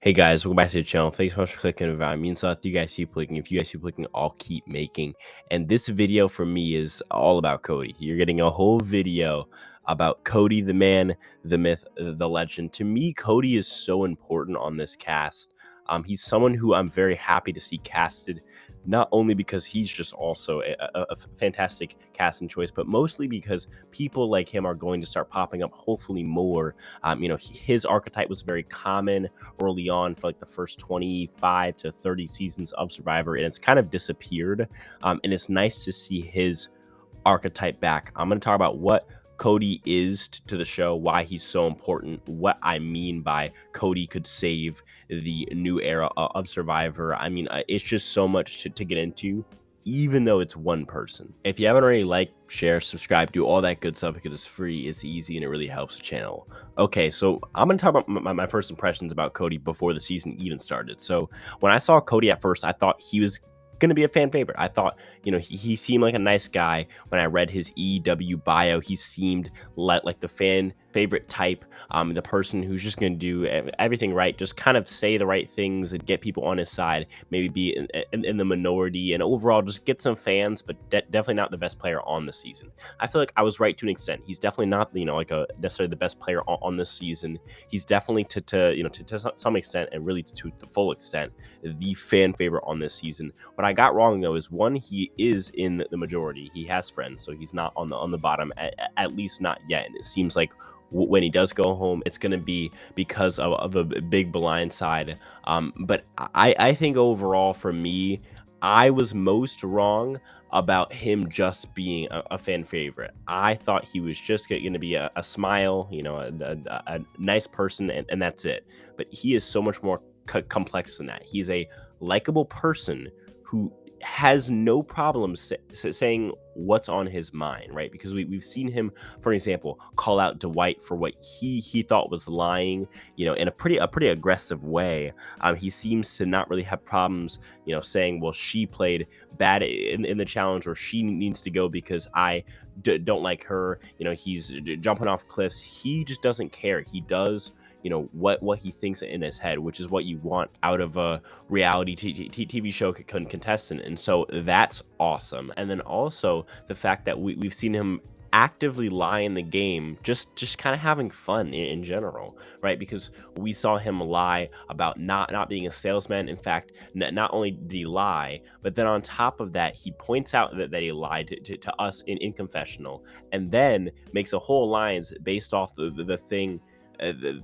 Hey guys, welcome back to the channel. Thanks so much for clicking. If I mean, so if you guys keep clicking, I'll keep making. And this video for me is all about Cody. You're getting a whole video about Cody, the man, the myth, the legend. To me, Cody is so important on this cast. He's someone who I'm very happy to see casted, not only because he's just also a fantastic casting choice, but mostly because people like him are going to start popping up, hopefully more. His archetype was very common early on for like the first 25 to 30 seasons of Survivor, and it's kind of disappeared. And it's nice to see his archetype back. I'm going to talk about what Cody is to the show, why he's so important, what I mean by Cody could save the new era of Survivor. It's just so much to get into, even though it's one person. If you haven't already, like, share, subscribe, do all that good stuff because it's free, it's easy, and it really helps the channel. Okay, so I'm going to talk about my first impressions about Cody before the season even started. So when I saw Cody at first, I thought he was going to be a fan favorite. I thought, he seemed like a nice guy. When I read his EW bio, he seemed like the fan favorite type, the person who's just going to do everything right, just kind of say the right things and get people on his side, maybe be in the minority, and overall just get some fans, but definitely not the best player on the season. I feel like I was right to an extent. He's definitely not, like necessarily the best player on this season. He's definitely to some extent, and really to the full extent, the fan favorite on this season. What I got wrong though is, one, he is in the majority. He has friends, so he's not on the bottom, at least not yet. And it seems like when he does go home, it's going to be because of a big blind side. But I think overall for me, I was most wrong about him just being a fan favorite. I thought he was just going to be a smile, a nice person, and that's it. But he is so much more complex than that. He's a likable person who has no problem saying what's on his mind, right? Because we've seen him, for example, call out Dwight for what he thought was lying, in a pretty aggressive way. He seems to not really have problems, saying, well, she played bad in the challenge, or she needs to go because I don't like her. He's jumping off cliffs. He just doesn't care. He does what he thinks in his head, which is what you want out of a reality TV show contestant. And so that's awesome. And then also the fact that we've seen him actively lie in the game, just kind of having fun in general, right? Because we saw him lie about not being a salesman. In fact, not only did he lie, but then on top of that, he points out that he lied to us in confessional, and then makes a whole alliance based off the thing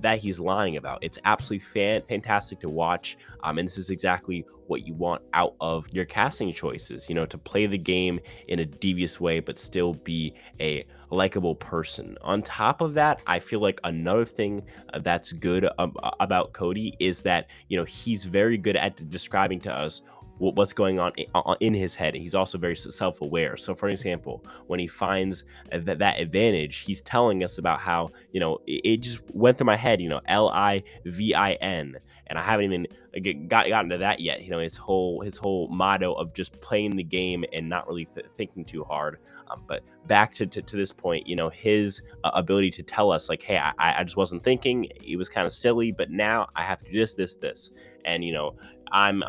that he's lying about. It's absolutely fantastic to watch, and this is exactly what you want out of your casting choices, to play the game in a devious way but still be a likable person. On top of that, I feel like another thing that's good about Cody is that he's very good at describing to us what's going on in his head. He's also very self-aware. So for example, when he finds that advantage, he's telling us about how it just went through my head, LIVIN, and I haven't even gotten to that yet. His whole motto of just playing the game and not really thinking too hard. But back to this point, his ability to tell us, like, hey, I just wasn't thinking, it was kind of silly, but now I have to do this, and I'm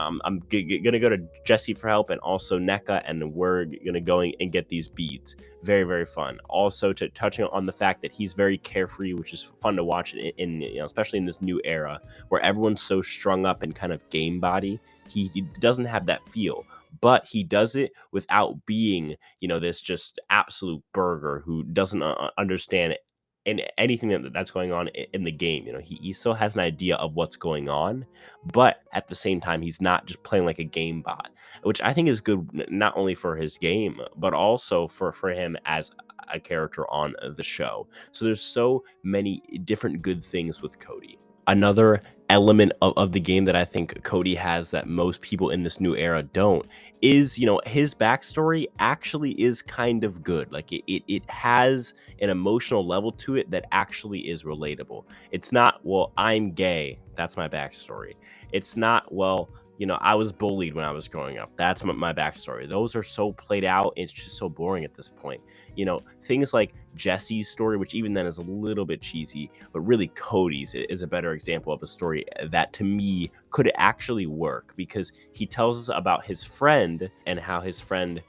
gonna go to Jesse for help, and also NECA, and we're gonna go and get these beads. Very, very fun. Also, touching on the fact that he's very carefree, which is fun to watch in especially in this new era where everyone's so strung up and kind of game body. He doesn't have that feel, but he does it without being this just absolute burger who doesn't understand and anything that's going on in the game. He still has an idea of what's going on, but at the same time, he's not just playing like a game bot, which I think is good, not only for his game, but also for him as a character on the show. So there's so many different good things with Cody. Another element of the game that I think Cody has that most people in this new era don't is, his backstory actually is kind of good. Like it has an emotional level to it that actually is relatable. It's not, well, I'm gay, that's my backstory. It's not, well, I was bullied when I was growing up, that's my backstory. Those are so played out, it's just so boring at this point. Things like Jesse's story, which even then is a little bit cheesy, but really Cody's is a better example of a story story that to me could actually work, because he tells us about his friend and how his friend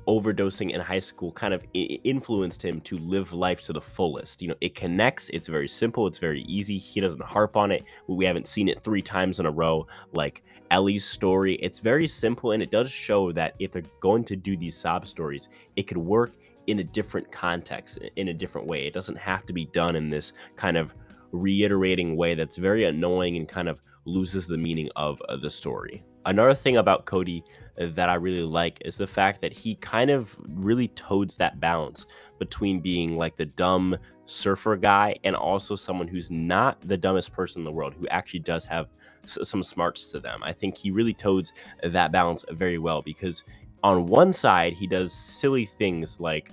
overdosing in high school kind of influenced him to live life to the fullest. It connects. It's very simple. It's very easy. He doesn't harp on it. We haven't seen it 3 times in a row like Ellie's story. It's very simple, and it does show that if they're going to do these sob stories, it could work in a different context, in a different way. It doesn't have to be done in this kind of reiterating way that's very annoying and kind of loses the meaning of the story. Another thing about Cody that I really like is the fact that he kind of really toads that balance between being like the dumb surfer guy and also someone who's not the dumbest person in the world, who actually does have some smarts to them. I think he really toads that balance very well, because on one side he does silly things like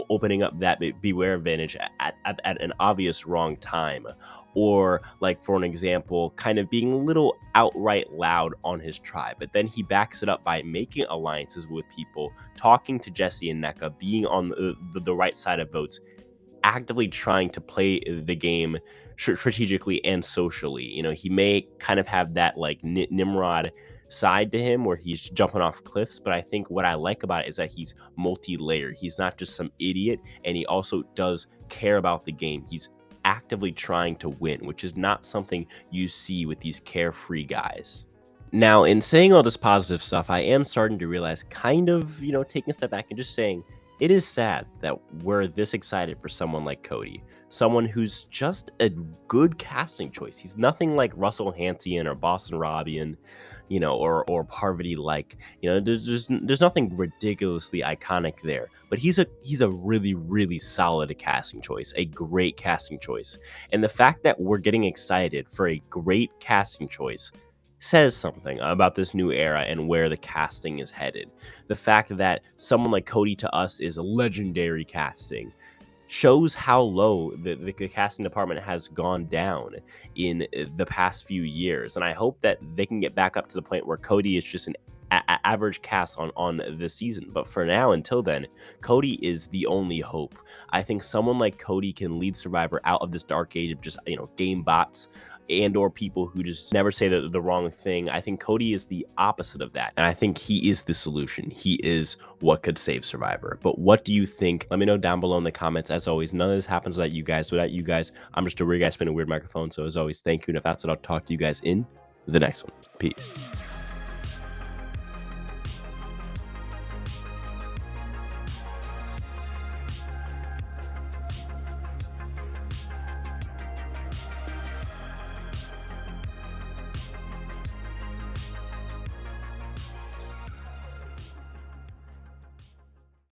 opening up that beware advantage at an obvious wrong time, or like, for an example, kind of being a little outright loud on his tribe, but then he backs it up by making alliances with people, talking to Jesse and NECA, being on the right side of votes, actively trying to play the game strategically and socially. He may kind of have that like Nimrod side to him where he's jumping off cliffs, but I think what I like about it is that he's multi-layered. He's not just some idiot, and he also does care about the game. He's actively trying to win, which is not something you see with these carefree guys. Now, in saying all this positive stuff, I am starting to realize, kind of, taking a step back and just saying, it is sad that we're this excited for someone like Cody, someone who's just a good casting choice. He's nothing like Russell Hansian or Boston Robian, or Parvati. Like, there's nothing ridiculously iconic there. But he's a really, really solid casting choice, a great casting choice. And the fact that we're getting excited for a great casting choice says something about this new era and where the casting is headed. The fact that someone like Cody to us is a legendary casting shows how low the casting department has gone down in the past few years. And I hope that they can get back up to the point where Cody is just an average cast on the season. But for now, until then, Cody is the only hope. I think someone like Cody can lead Survivor out of this dark age of just game bots and or people who just never say the wrong thing. I think Cody is the opposite of that, and I think he is the solution. He is what could save Survivor. But what do you think? Let me know down below in the comments. As always, none of this happens without you guys. Without you guys, I'm just a weird guy spinning a weird microphone. So as always, thank you, and if that's it, I'll talk to you guys in the next one. Peace.